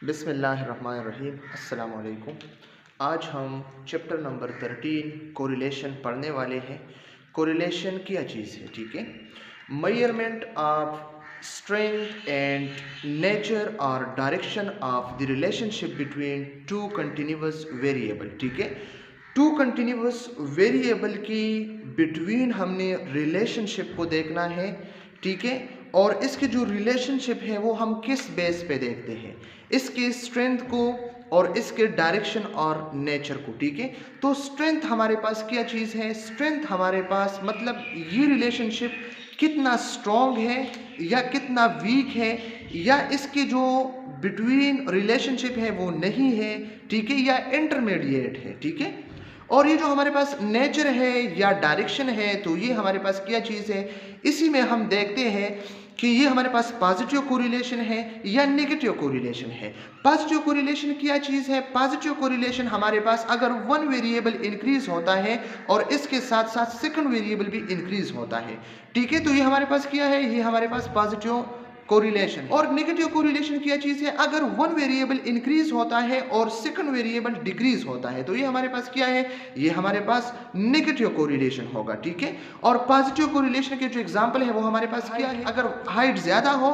बिस्मिल्लाहिर्रहमानिर्रहीम। अस्सलाम वालेकुम। आज हम चैप्टर नंबर 13 कोरिलेशन पढ़ने वाले हैं। कोरिलेशन क्या चीज़ है? ठीक है, measurement of strength and nature और direction of the relationship between two continuous variable. ठीक है, टू कंटिन्यूअस वेरिएबल की बिटवीन हमने रिलेशनशिप को देखना है। ठीक है, और इसके जो रिलेशनशिप है वो हम किस बेस पे देखते हैं, इसके स्ट्रेंथ को और इसके डायरेक्शन और नेचर को। ठीक है, तो स्ट्रेंथ हमारे पास क्या चीज़ है? स्ट्रेंथ हमारे पास मतलब ये रिलेशनशिप कितना स्ट्रॉन्ग है या कितना वीक है, या इसके जो बिटवीन रिलेशनशिप है वो नहीं है, ठीक है, या इंटरमीडिएट है। ठीक है, और ये जो हमारे पास नेचर है या डायरेक्शन है, तो ये हमारे पास क्या चीज़ है? इसी में हम देखते हैं कि ये हमारे पास पॉजिटिव कोरिलेशन है या नेगेटिव कोरिलेशन है। पॉजिटिव कोरिलेशन क्या चीज़ है? पॉजिटिव कोरिलेशन हमारे पास अगर वन वेरिएबल इंक्रीज होता है और इसके साथ साथ सेकंड वेरिएबल भी इंक्रीज होता है। ठीक है, तो ये हमारे पास क्या है? ये हमारे पास पॉजिटिव कोरिलेशन। और नेगेटिव कोरिलेशन क्या चीज़ है? अगर वन वेरिएबल इंक्रीज होता है और सेकंड वेरिएबल डिक्रीज होता है, तो ये हमारे पास क्या है? ये हमारे पास नेगेटिव कोरिलेशन होगा। ठीक है, और पॉजिटिव कोरिलेशन के जो एग्जांपल है वो हमारे पास क्या है? अगर हाइट ज़्यादा हो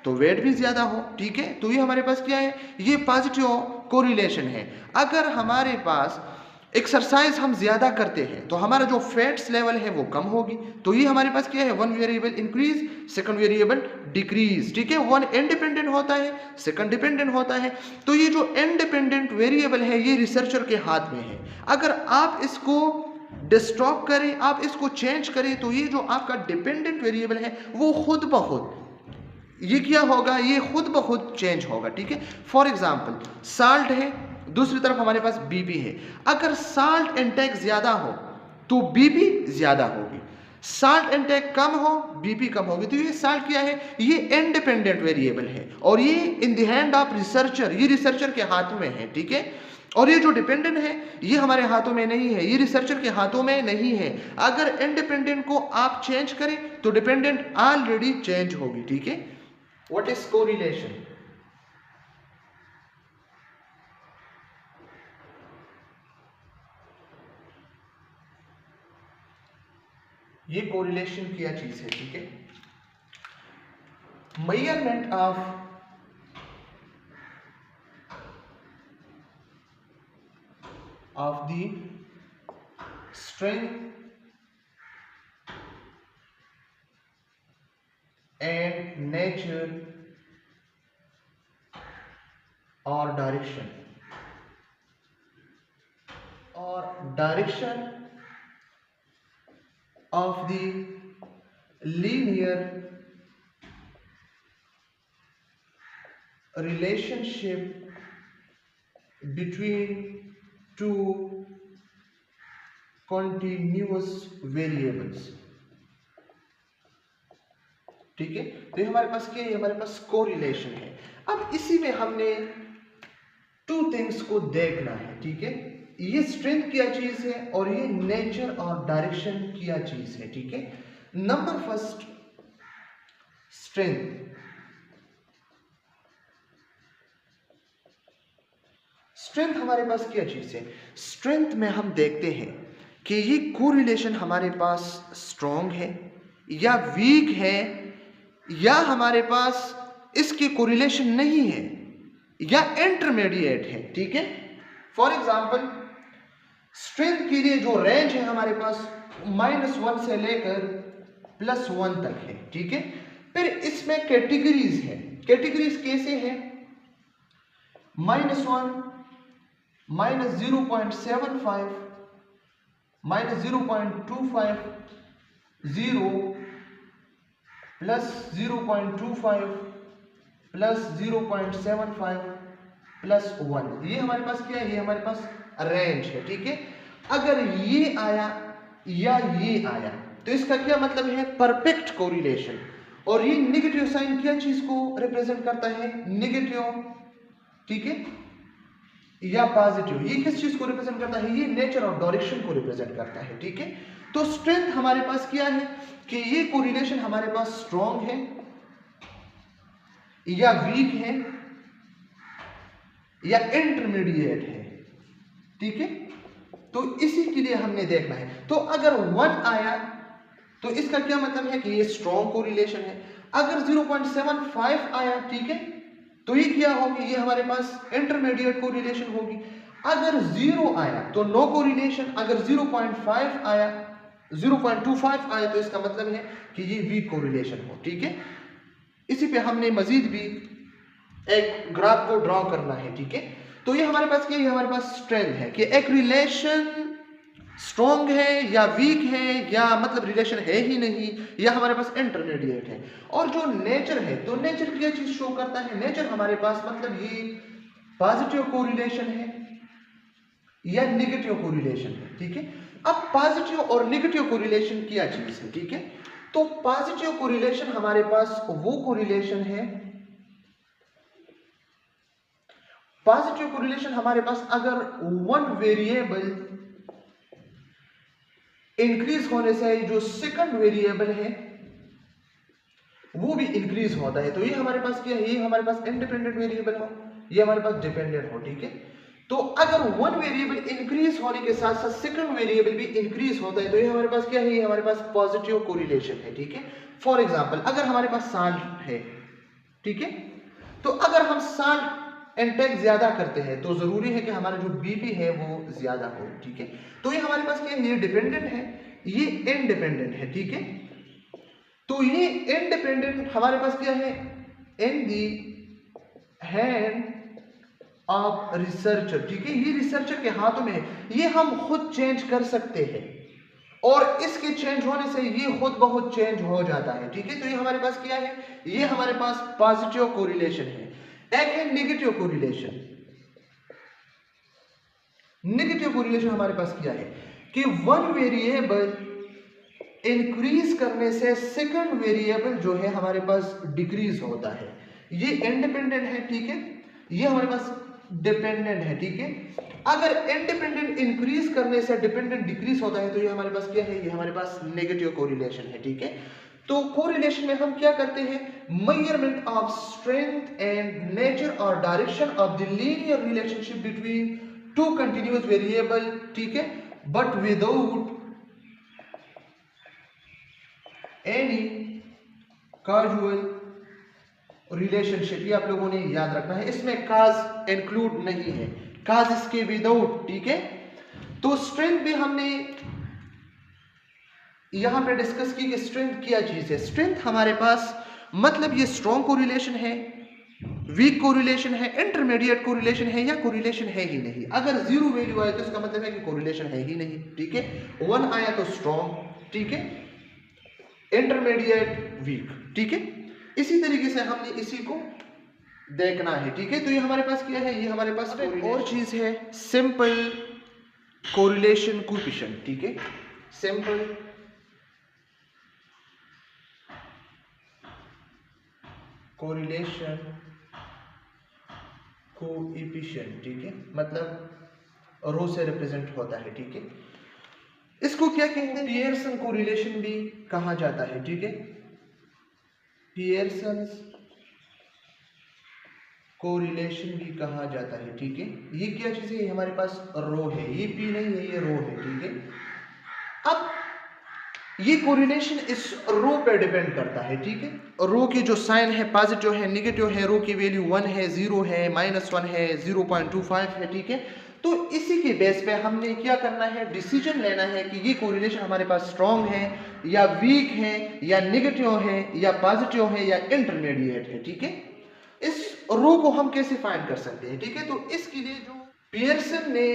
तो वेट भी ज़्यादा हो। ठीक है, तो ये हमारे पास क्या है? ये पॉजिटिव कोरिलेशन है। अगर हमारे पास एक्सरसाइज हम ज़्यादा करते हैं तो हमारा जो फैट्स लेवल है वो कम होगी, तो ये हमारे पास क्या है? One variable increase, second variable decrease. ठीक है, वन इंडिपेंडेंट होता है, सेकंड डिपेंडेंट होता है। तो ये जो इंडिपेंडेंट वेरिएबल है ये रिसर्चर के हाथ में है। अगर आप इसको डिस्टॉप करें, आप इसको चेंज करें, तो ये जो आपका डिपेंडेंट वेरिएबल है वो खुद ब खुद ये क्या होगा? ये खुद ब खुद चेंज होगा। ठीक है, फॉर एग्जाम्पल साल्ट है, दूसरी तरफ हमारे पास बीपी है। अगर साल्ट इंटेक ज्यादा हो तो बीपी ज्यादा होगी, साल्ट इंटेक कम हो बीपी कम होगी। तो ये साल्ट क्या है? ये इंडिपेंडेंट वेरिएबल है और ये in the hand of researcher, ये रिसर्चर के हाथों में है। ठीक है, और ये जो डिपेंडेंट है ये हमारे हाथों में नहीं है, ये रिसर्चर के हाथों में नहीं है। अगर इंडिपेंडेंट को आप चेंज करें तो डिपेंडेंट ऑलरेडी चेंज होगी। ठीक है, व्हाट इज कोरिलेशन? ये कोरिलेशन क्या चीज है? ठीक है, measurement of the strength and nature और direction of the linear relationship between two continuous variables। ठीक है, तो ये हमारे पास क्या है? हमारे पास कोरिलेशन है। अब इसी में हमने टू थिंग्स को देखना है। ठीक है, ये स्ट्रेंथ क्या चीज है और ये नेचर और डायरेक्शन क्या चीज है। ठीक है, नंबर फर्स्ट स्ट्रेंथ। स्ट्रेंथ हमारे पास क्या चीज है? स्ट्रेंथ में हम देखते हैं कि ये कोरिलेशन हमारे पास स्ट्रॉन्ग है या वीक है, या हमारे पास इसकी कोरिलेशन नहीं है या इंटरमीडिएट है। ठीक है, फॉर एग्जांपल स्ट्रेंथ के लिए जो रेंज है हमारे पास -1 से लेकर +1 तक है। ठीक है, फिर इसमें कैटेगरीज है। कैटेगरीज कैसे है? -1, -0.75, -0.25, 0, +0.25, +0.75, +1। ये हमारे पास क्या है? ये हमारे पास रेंज है। ठीक है, अगर ये आया या ये आया तो इसका क्या मतलब है? Perfect correlation. और ये नेगेटिव साइन क्या चीज को रिप्रेजेंट करता है? नेगेटिव। ठीक है, या पॉजिटिव, ये किस चीज को रिप्रेजेंट करता है? ये नेचर और डायरेक्शन को रिप्रेजेंट करता है। ठीक है, तो स्ट्रेंथ हमारे पास क्या है कि ये कोरिलेशन हमारे पास स्ट्रॉन्ग है या वीक है, या इंटरमीडिएट है, ठीक है। तो इसी के लिए हमने देखना है। तो अगर 1 आया तो इसका क्या मतलब है कि ये स्ट्रॉन्ग कोरिलेशन है। अगर 0.75 आया, ठीक है, तो ये क्या होगी, ये हमारे पास इंटरमीडिएट कोरिलेशन होगी। अगर 0 आया तो नो कोरिलेशन, अगर 0.5 आया, 0.25 आया तो इसका मतलब है कि ये वीक कोरिलेशन हो, ठीक है। इसी पे हमने मजीद भी एक ग्राफ को ड्रॉ करना है, ठीक है। तो ये हमारे पास क्या है, हमारे पास स्ट्रेंथ है कि एक रिलेशन स्ट्रॉन्ग है या वीक है, या मतलब रिलेशन है ही नहीं, या हमारे पास इंटरमीडिएट है। और जो नेचर है, तो नेचर क्या चीज शो करता है, नेचर हमारे पास मतलब ये पॉजिटिव कोरिलेशन है या नेगेटिव कोरिलेशन है, ठीक है। अब पॉजिटिव और नेगेटिव कोरिलेशन क्या चीज है, ठीक है। तो पॉजिटिव कोरिलेशन हमारे पास वो कोरिलेशन है, पॉजिटिव कोरिलेशन हमारे पास अगर वन वेरिएबल इंक्रीज होने से जो सेकंड वेरिएबल है वो भी इंक्रीज होता है, तो ये हमारे पास क्या है, ये हमारे पास इंडिपेंडेंट वेरिएबल हो, ये हमारे पास डिपेंडेंट हो, ठीक है। तो अगर वन वेरिएबल इंक्रीज होने के साथ साथ सेकंड वेरिएबल भी इंक्रीज होता है, तो ये हमारे पास क्या है, ये हमारे पास पॉजिटिव कोरिलेशन है, ठीक है। फॉर एग्जांपल अगर हमारे पास साल्ट है, ठीक है, तो अगर हम साल्ट इंटेक ज्यादा करते हैं तो जरूरी है कि हमारा जो बीपी है वो ज्यादा हो, ठीक है। तो ये हमारे पास क्या है, ये डिपेंडेंट है, ये इनडिपेंडेंट है, ठीक है। तो ये इंडिपेंडेंट हमारे पास क्या है, इन दी हैंड ऑफ रिसर्चर, ठीक है, ये रिसर्चर के हाथों में है, ये हम खुद चेंज कर सकते हैं और इसके चेंज होने से ये खुद ब खुद चेंज हो जाता है, ठीक है। तो ये हमारे पास क्या है, ये हमारे पास पॉजिटिव कोरिलेशन है। एक है नेगेटिव कोरिलेशन। नेगेटिव कोरिलेशन हमारे पास क्या है कि वन वेरिएबल इंक्रीज करने से सेकंड वेरिएबल जो है हमारे पास डिक्रीज होता है, ये इंडिपेंडेंट है, ठीक है, ये हमारे पास डिपेंडेंट है, ठीक है। अगर इंडिपेंडेंट इंक्रीज करने से डिपेंडेंट डिक्रीज होता है तो ये हमारे पास क्या है, ये हमारे पास नेगेटिव कोरिलेशन है, ठीक है। तो कोरिलेशन में हम क्या करते हैं, measurement of strength and nature और direction of the linear relationship between two continuous variable, ठीक है, but without any causal relationship. ये आप लोगों ने याद रखना है, इसमें काज इंक्लूड नहीं है, काज इसके विदाउट, ठीक है। तो स्ट्रेंथ भी हमने यहां पे डिस्कस की कि स्ट्रेंथ क्या चीज है। स्ट्रेंथ हमारे पास मतलब ये स्ट्रॉन्ग कोरिलेशन है, वीक कोरिलेशन है, इंटरमीडिएट कोरिलेशन है, या कोरिलेशन है ही नहीं। अगर 0 वैल्यू आए तो इसका मतलब है कि कोरिलेशन है ही नहीं, ठीक है। 1 आया तो स्ट्रॉन्ग, ठीक है, इंटरमीडिएट, वीक, ठीक है। इसी तरीके से हमने इसी को देखना है, ठीक है। तो ये हमारे पास क्या है, ये हमारे पास एक और चीज है, सिंपल कोरिलेशन कोएफिशिएंट, ठीक है, सिंपल कोरिलेशन कोएफिशिएंट, ठीक है, मतलब रो से रिप्रेजेंट होता है, ठीक है। इसको क्या कहते हैं, पियर्सन कोरिलेशन भी कहा जाता है, ठीक है, पियर्सन कोरिलेशन भी कहा जाता है, ठीक है। ये क्या चीज है, ये हमारे पास रो है, ये पी नहीं है, ये रो है, ठीक है। अब ये कोरिलेशन इस रो पे डिपेंड करता है, ठीक है। रो की जो साइन है पॉजिटिव है, नेगेटिव है, रो की वैल्यू 1 है, 0 है, -1 है, 0.25 है, ठीक है। तो इसी के बेस पे हमने क्या करना है, डिसीजन लेना है कि ये कोरिलेशन हमारे पास स्ट्रॉन्ग है या वीक है, या नेगेटिव है या पॉजिटिव है या इंटरमीडिएट है, ठीक है। इस रो को हम कैसे फाइंड कर सकते हैं, ठीक है। तो इसके लिए जो पियर्सन ने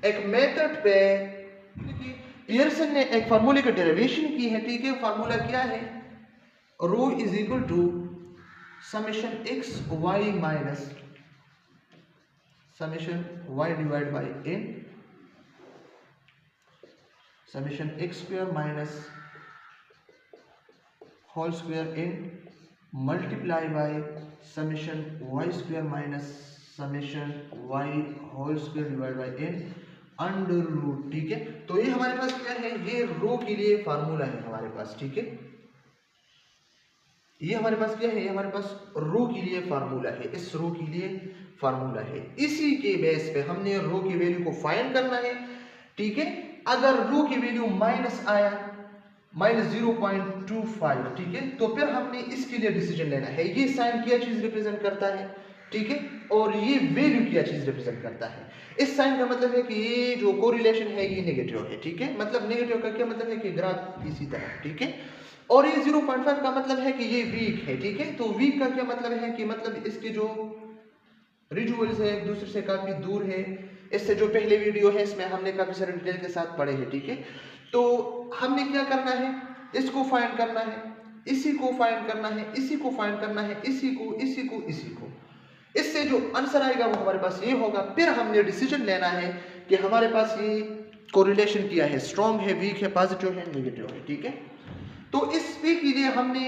एक मेथड पे, पियर्सन ने एक फार्मूले का डेरिवेशन की है, ठीक है। फार्मूला क्या है, rho is equal to summation x y minus summation y divide by n summation x square minus whole square n multiply by summation y square minus summation y whole square divide by n under root, ठीक है। तो ये हमारे पास क्या है, ये रो के लिए फार्मूला है हमारे पास, ठीक है, ये हमारे पास क्या है, ये हमारे पास रो के लिए फार्मूला है, इस रो के लिए फार्मूला है। इसी के बेस पे हमने रो की वैल्यू को फाइंड करना है, ठीक है। अगर रो की वैल्यू माइनस आया -0.25, ठीक है, तो फिर हमने इसके लिए डिसीजन लेना है, ये साइन क्या चीज रिप्रेजेंट करता है, ठीक है, और ये वैल्यू क्या चीज रिप्रेजेंट करता है। इस साइन का मतलब है कि ये जो कोरिलेशन है ये नेगेटिव है, ठीक है, मतलब नेगेटिव का क्या मतलब है कि ग्राफ इसी तरह, ठीक है। और ये 0.5 का मतलब है कि ये वीक है, ठीक है। तो वीक का क्या मतलब है कि मतलब इसके जो रिजुअल्स है एक दूसरे से काफी दूर है। इससे जो पहले वीडियो है इसमें हमने काफी सारे डिटेल के साथ पढ़े हैं, ठीक है। तो हमने क्या करना है, इसको फाइंड करना है, इसी को फाइंड करना है, इसी को फाइंड करना है, इसी को, इसी को, इसी को। इससे जो आंसर आएगा वो हमारे पास ये होगा। फिर हमने डिसीजन लेना है कि हमारे पास ये कोरिलेशन क्या है, स्ट्रॉन्ग है, वीक है, पॉजिटिव है, नेगेटिव है, ठीक है। तो इस पे के लिए हमने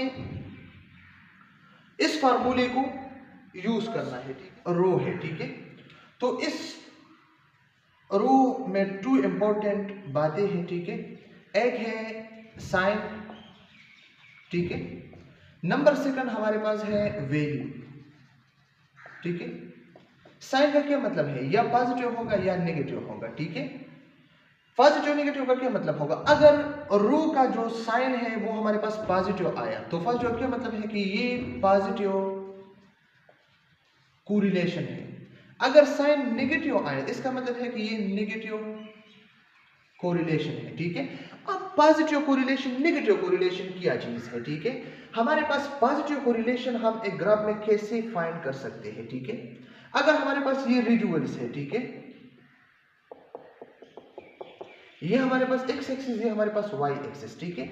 इस फार्मूले को यूज करना है, ठीक है, रो है, ठीक है। तो इस रो में 2 इंपॉर्टेंट बातें हैं, ठीक है। एक है साइन, ठीक है, नंबर सेकंड हमारे पास है वैल्यू, ठीक है। साइन का क्या मतलब है, या पॉजिटिव होगा या नेगेटिव होगा, ठीक है। पॉजिटिव नेगेटिव का क्या मतलब होगा, अगर रो का जो साइन है वो हमारे पास पॉजिटिव आया तो पॉजिटिव क्या मतलब है कि ये पॉजिटिव कोरिलेशन है। अगर साइन नेगेटिव आया इसका मतलब है कि ये नेगेटिव कोरिलेशन है, ठीक है। अब पॉजिटिव कोरिलेशन नेगेटिव कोरिलेशन क्या चीज है, ठीक है। हमारे पास पॉजिटिव कोरिलेशन हम एक ग्राफ में कैसे फाइंड कर सकते हैं, ठीक है। अगर हमारे पास ये रिजुअल्स है, ठीक है, ये हमारे पास x एक्सिस, ये हमारे पास y एक्सिस, ठीक है।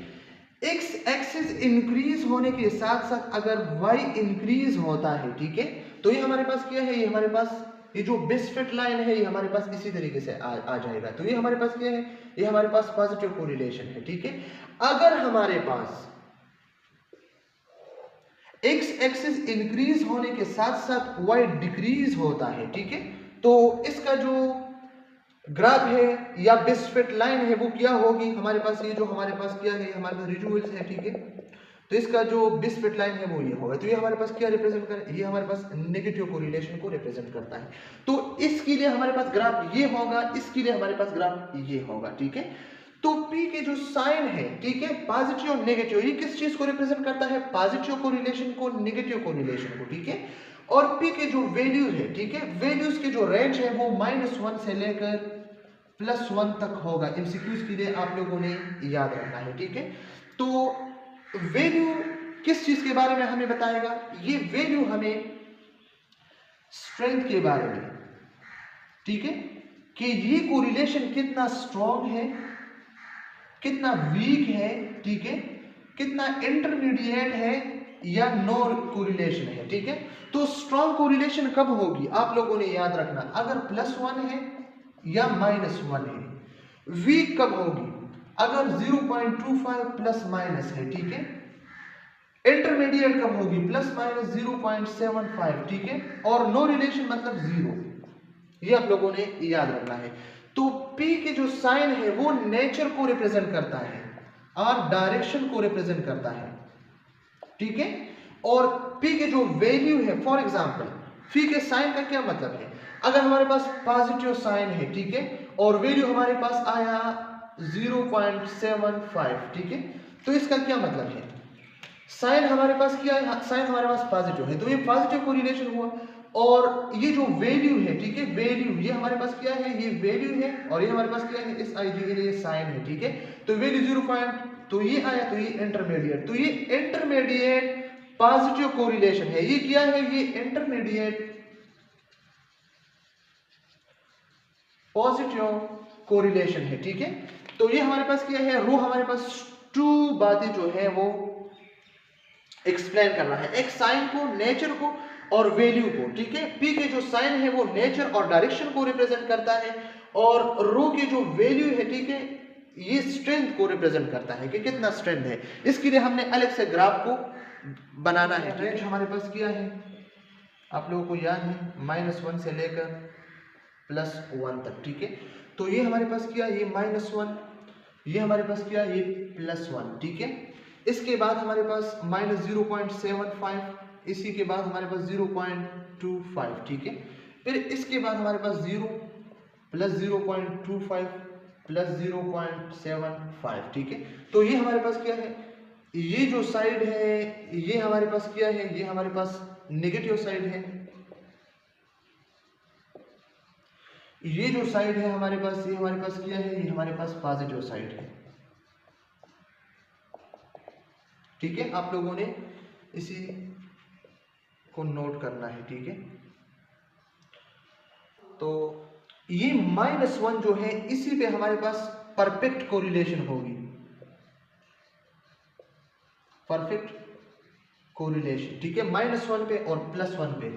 x एक्सिस इंक्रीज होने के साथ साथ अगर y इंक्रीज होता है, ठीक है, तो ये हमारे पास क्या है, ये हमारे पास ये जो बेस्ट फिट लाइन है ये हमारे पास इसी तरीके से आ जाएगा। तो ये हमारे पास क्या है, ये हमारे पास पॉजिटिव कोरिलेशन है, ठीक है। अगर हमारे पास x एक्सिस इंक्रीज होने के साथ साथ y डिक्रीज होता है, ठीक है, तो इसका जो ग्राफ है या बेस्ट फिट लाइन है वो क्या होगी, हमारे पास ये जो हमारे पास क्या है, हमारे पास रिजुअल्स है, ठीक है, तो इसका जो बेस्ट फिट लाइन है वो ये होगा। तो ये हमारे पास क्या रिप्रेजेंट कर, ये हमारे पास नेगेटिव कोरिलेशन को रिप्रेजेंट करता है। तो इसके लिए हमारे पास ग्राफ ये होगा, इसके लिए हमारे पास ग्राफ ये होगा, ठीक है। तो P के जो साइन है, ठीक है, पॉजिटिव और नेगेटिव, ये किस चीज को रिप्रेजेंट करता है, पॉजिटिव कोरिलेशन को, नेगेटिव कोरिलेशन को, ठीक है। और P के जो वैल्यूज है, ठीक है, वैल्यूज के जो रेंज है वो -1 से लेकर +1 तक होगा। एमसीक्यूज के लिए आप लोगों ने याद रखना है, ठीक है। तो वैल्यू किस चीज के बारे में हमें बताएगा, ये वैल्यू हमें स्ट्रेंथ के बारे में, ठीक है, कि ये कोरिलेशन कितना स्ट्रॉन्ग है, कितना वीक है, ठीक है, कितना इंटरमीडिएट है या नो कोरिलेशन है, ठीक है। तो स्ट्रॉन्ग कोरिलेशन कब होगी आप लोगों ने याद रखना, अगर +1 है या -1 है। वीक कब होगी, अगर 0.25 प्लस माइनस है, ठीक है। इंटरमीडिएट कब होगी, ±0.75, ठीक है। और नो रिलेशन मतलब 0, ये आप लोगों ने याद रखना है। तो P के जो साइन है वो नेचर को रिप्रेजेंट करता है और डायरेक्शन को रिप्रेजेंट करता है, ठीक है। और P के जो वैल्यू है, फॉर एग्जांपल P के साइन का क्या मतलब है, अगर हमारे पास पॉजिटिव साइन है, ठीक है, और वैल्यू हमारे पास आया 0.75, ठीक है, तो इसका क्या मतलब है, साइन हमारे पास क्या है, साइन हमारे पास पॉजिटिव है, तो ये पॉजिटिव कोरिलेशन हुआ। और ये जो वैल्यू है, ठीक है, वैल्यू ये हमारे पास क्या है, ये वैल्यू है, और ये हमारे पास क्या है, इस आई के लिए साइन है, ठीक है। तो वैल्यू 0. तो ये आया, तो ये इंटरमीडिएट, तो ये इंटरमीडिएट पॉजिटिव कोरिलेशन है। ये क्या है, ये इंटरमीडिएट पॉजिटिव कोरिलेशन है, ठीक है। तो ये हमारे पास क्या है, रो हमारे पास 2 बातें जो है वो एक्सप्लेन करना है, एक साइन को, नेचर को और वैल्यू को, ठीक है। P के जो साइन है वो नेचर और डायरेक्शन को रिप्रेजेंट करता है, और रो की जो वैल्यू है, ठीक है, ये स्ट्रेंथ को रिप्रेजेंट करता है कि कितना स्ट्रेंथ है। इसके लिए हमने अलग से ग्राफ को बनाना है। रेंज हमारे पास क्या है, आप लोगों को याद है, -1 से लेकर +1 तक, ठीक है। तो ये हमारे पास क्या, ये -1, ये हमारे पास क्या, ये +1, ठीक है। इसके बाद हमारे पास -0.75, इसी के बाद हमारे पास 0.25, ठीक है। फिर इसके बाद हमारे पास 0 प्लस 0.25 प्लस 0.75, ठीक है। तो ये हमारे पास क्या है, ये जो साइड है ये हमारे पास क्या है, ये हमारे पास नेगेटिव साइड है। ये जो साइड है हमारे पास, ये हमारे पास क्या है, ये हमारे पास पॉजिटिव साइड है, ठीक है। आप लोगों ने इसी को नोट करना है, ठीक है। तो ये -1 जो है इसी पे हमारे पास परफेक्ट कोरिलेशन होगी, परफेक्ट कोरिलेशन, ठीक है। -1 पे और +1 पे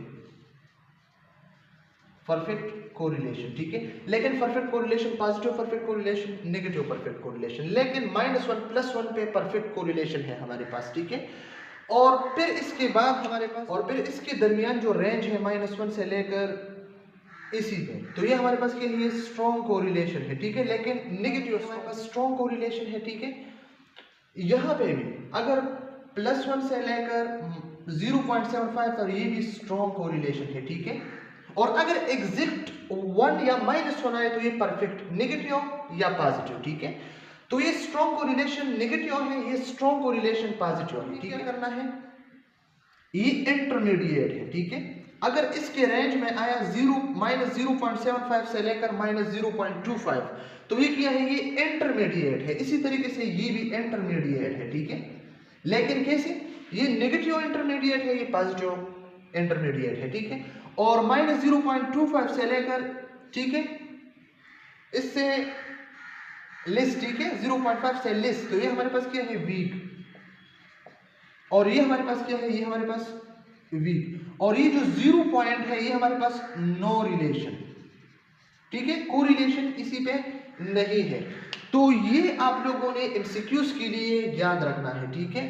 परफेक्ट कोरिलेशन, ठीक है। लेकिन perfect correlation, positive perfect correlation, negative perfect correlation, लेकिन -1 +1 पे परफेक्ट कोरिलेशन है हमारे पास, ठीक है। और फिर इसके बाद हमारे पास, और फिर इसके दरमियान जो रेंज है -1 से लेकर इसी पे, तो ये हमारे पास के लिए स्ट्रॉन्ग कोरिलेशन है, ठीक है। लेकिन नेगेटिव हमारे पास स्ट्रॉन्ग कोरिलेशन है, ठीक है। यहाँ पे भी अगर +1 से लेकर 0.75 और ये भी स्ट्रॉन्ग कोरिलेशन है, ठीक है। और अगर एग्जैक्ट 1 या -1 आए तो ये परफेक्ट नेगेटिव या पॉजिटिव, ठीक है। तो ये स्ट्रॉन्ग कोरिलेशन नेगेटिव है, ये स्ट्रॉन्ग कोरिलेशन पॉजिटिव है, ठीक है। करना है ये इंटरमीडिएट है, ठीक है। अगर इसके रेंज में आया -0.75 से लेकर -0.25, तो ये क्या है, ये इंटरमीडिएट है। इसी तरीके से ये भी इंटरमीडिएट है, ठीक है। लेकिन कैसे, ये नेगेटिव इंटरमीडिएट है, ये पॉजिटिव इंटरमीडिएट है, ठीक है। और -0.25 से लेकर, ठीक है, इससे लेस, ठीक है, 0.5 से लेस, तो ये हमारे पास क्या है, वीक। और ये हमारे पास क्या है, ये हमारे पास वीक। और ये जो 0 पॉइंट है ये हमारे पास नो रिलेशन, ठीक है, कोरिलेशन इसी पे नहीं है। तो ये आप लोगों ने एमसीक्यूज के लिए याद रखना है, ठीक है।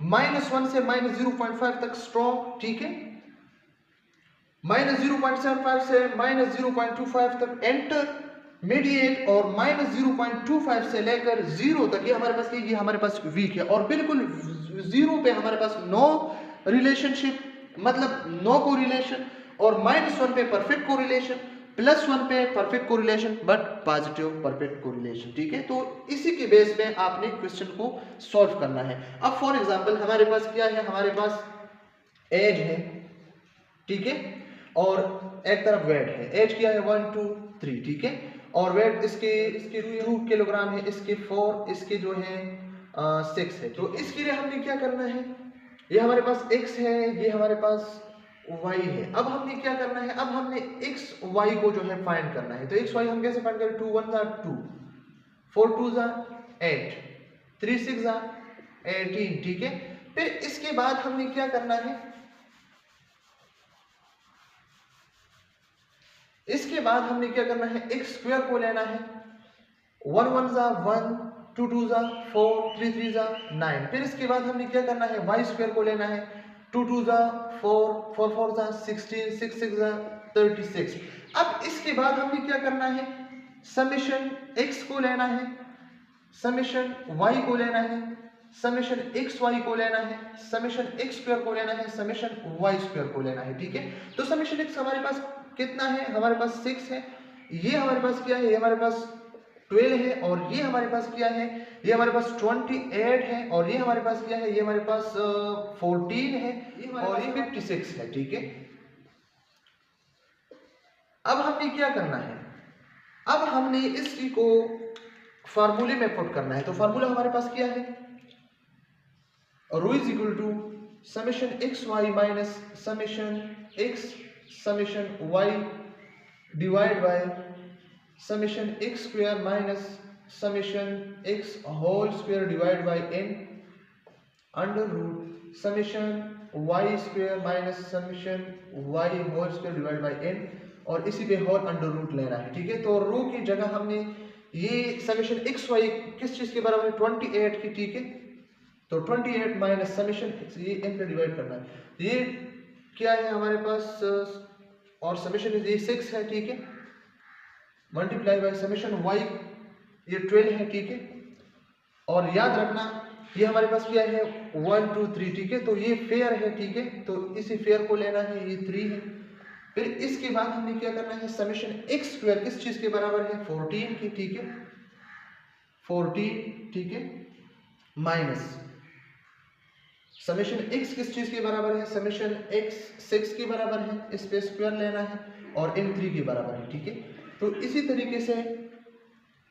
-1 से -0.5 तक स्ट्रॉन्ग, ठीक है। -0.75 से -0.25 तक इंटरमीडिएट, और -0.25 से लेकर 0 तक ये हमारे पास, ये हमारे पास वीक है। और बिल्कुल 0 पे हमारे पास नो रिलेशनशिप, मतलब नो कोरिलेशन, और -1 पे परफेक्ट कोरिलेशन, +1 पे perfect correlation but positive perfect correlation, ठीक है। तो इसी के बेस पे आपने क्वेश्चन को सॉल्व करना है। अब फॉर एग्जांपल हमारे पास क्या है, हमारे पास एज है, ठीक है, और एक तरफ वेट है। एज क्या है, 1 2 3, ठीक है। और वेट इसके 2 किलोग्राम है, इसके 4, इसके जो है 6 है। तो इसके लिए हमने क्या करना है, ये हमारे पास x है, ये हमारे पास y है। अब हमने क्या करना है, अब हमने x y को जो है फाइंड करना है। तो x y हम कैसे फाइंड करें, 2 1 ज़ा 2, 4 2 ज़ा 8, 3 6 ज़ा 18, ठीक है। फिर इसके बाद हमने क्या करना है, इसके बाद हमने क्या करना है, x स्क्वायर को लेना है। 1 1 ज़ा 1, 2 2 ज़ा 4, 3 3 ज़ा 9। फिर इसके बाद हमने क्या करना है, y स्क्वायर को लेना है। 2 2 ज़ा 4, 4 4 ज़ा 16, 6 6 ज़ा 36। अब इसके बाद हमने क्या करना है, समेशन x को लेना है, समेशन y को लेना है, समेशन एक्स वाई को लेना है, समेशन एक्स स्क्वायर को लेना है, समेशन वाई स्क्वायर को लेना है, ठीक है। तो समेशन एक्स हमारे पास कितना है, हमारे पास 6 है। ये हमारे पास क्या है, ये हमारे पास 12 है। और ये हमारे पास क्या है, ये हमारे पास 28 है। और ये हमारे पास क्या है, ये हमारे पास 14 है, और ये 56 है, ठीक है। अब हमने क्या करना है, अब हमने इसी को फार्मूले में पुट करना है। तो फार्मूला हमारे पास क्या है, rho is equal to summation x y minus summation x summation y divide by summation x square minus summation x whole square divide by n under root summation y square minus summation y whole square divide by n, और इसी पे whole under root लेना है, ठीक है। तो रो की जगह हमने ये समेशन एक्स वाई किस चीज के बराबर है, 28 की, ठीक है। तो 28 माइनस समेशन ये n पे डिवाइड करना है। ये क्या है हमारे पास, और समेशन ये 6 है, ठीक है, मल्टीप्लाई बाय समेशन y ये 12 है, ठीक है। और याद रखना ये हमारे पास क्या है 1 2 3, ठीक है। तो ये फेयर है, ठीक है, तो इसी फेयर को लेना है, ये 3 है। फिर इसके बाद हमने क्या करना है, समेशन एक्स स्क्वायर किस चीज के बराबर है 14 की, ठीक है, 14, ठीक है, माइनस समेशन एक्स किस चीज के बराबर है, समेशन एक्स 6 के बराबर है, इस पे स्क्वायर लेना है और इन 3 के बराबर है, ठीक है। तो इसी तरीके से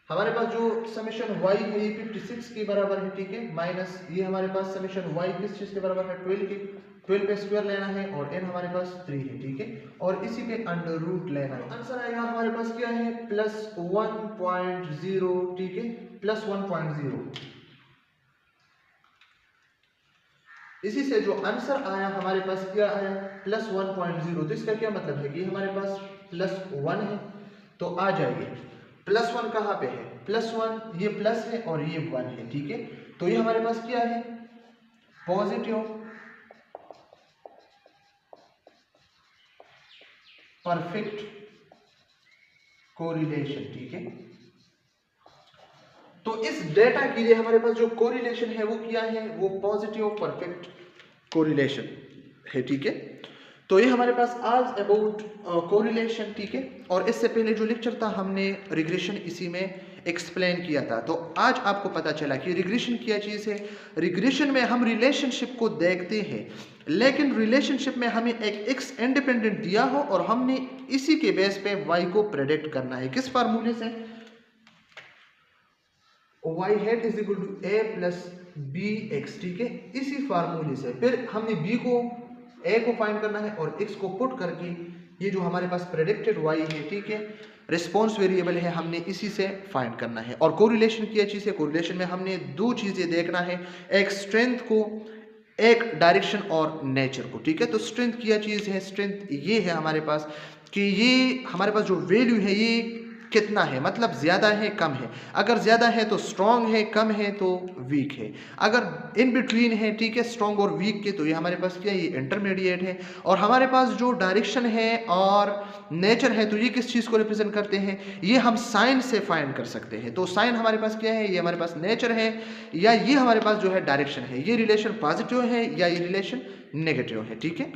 हमारे पास जो समेशन y है ये 56 के बराबर है, ठीक है, माइनस ये हमारे पास समेशन y किस चीज के बराबर है 12 के, 12 पे स्क्वायर लेना है और n हमारे पास 3 है, ठीक है, और इसी पे अंडर रूट लेना है। आंसर आएगा हमारे पास क्या है +1.0, ठीक है, +1.0। इसी से जो आंसर आया हमारे पास क्या आया +1.0। तो इसका क्या मतलब है कि हमारे पास +1 है, तो आ जाइए +1 कहाँ पे है, +1 ये प्लस है और ये 1 है, ठीक है। तो ये हमारे पास क्या है पॉजिटिव परफेक्ट कोरिलेशन, ठीक है। तो इस डेटा के लिए हमारे पास जो कोरिलेशन है वो क्या है, वो पॉजिटिव परफेक्ट कोरिलेशन है, ठीक है। तो ये हमारे पास आज अबाउट कोरिलेशन, ठीक है। और इससे पहले जो लेक्चर था हमने रिग्रेशन इसी में एक्सप्लेन किया था। तो आज आपको पता चला कि रिग्रेशन क्या चीज़ है। रिग्रेशन में हम रिलेशनशिप को देखते हैं, लेकिन रिलेशनशिप में हमें एक एक्स इंडिपेंडेंट दिया हो और हमने इसी के बेस पे वाई को प्रेडिक्ट करना है। किस फार्मूले से, y head is equal to a plus b x, ठीक है, इसी फार्मूले से। फिर हमने b को a को फाइंड करना है और x को पुट करके ये जो हमारे पास प्रेडिक्टेड y है, ठीक है, रिस्पॉन्स वेरिएबल है, हमने इसी से फाइंड करना है। और कोरिलेशन क्या चीज़ है, कोरिलेशन में हमने दो चीज़ें देखना है, एक स्ट्रेंथ को, एक डायरेक्शन और नेचर को, ठीक है। तो स्ट्रेंथ क्या चीज़ है, स्ट्रेंथ ये है हमारे पास कि ये हमारे पास जो वैल्यू है ये कितना है, मतलब ज़्यादा है कम है। अगर ज़्यादा है तो स्ट्रॉन्ग है, कम है तो वीक है। अगर इन बिटवीन है, ठीक है, स्ट्रॉन्ग और वीक के, तो ये हमारे पास क्या है, ये इंटरमीडिएट है। और हमारे पास जो डायरेक्शन है और नेचर है, तो ये किस चीज़ को रिप्रेजेंट करते हैं, ये हम साइन से फाइंड कर सकते हैं। तो साइन हमारे पास क्या है, ये हमारे पास नेचर है या ये हमारे पास जो है डायरेक्शन है। ये रिलेशन पॉजिटिव है या ये रिलेशन नेगेटिव है, ठीक है।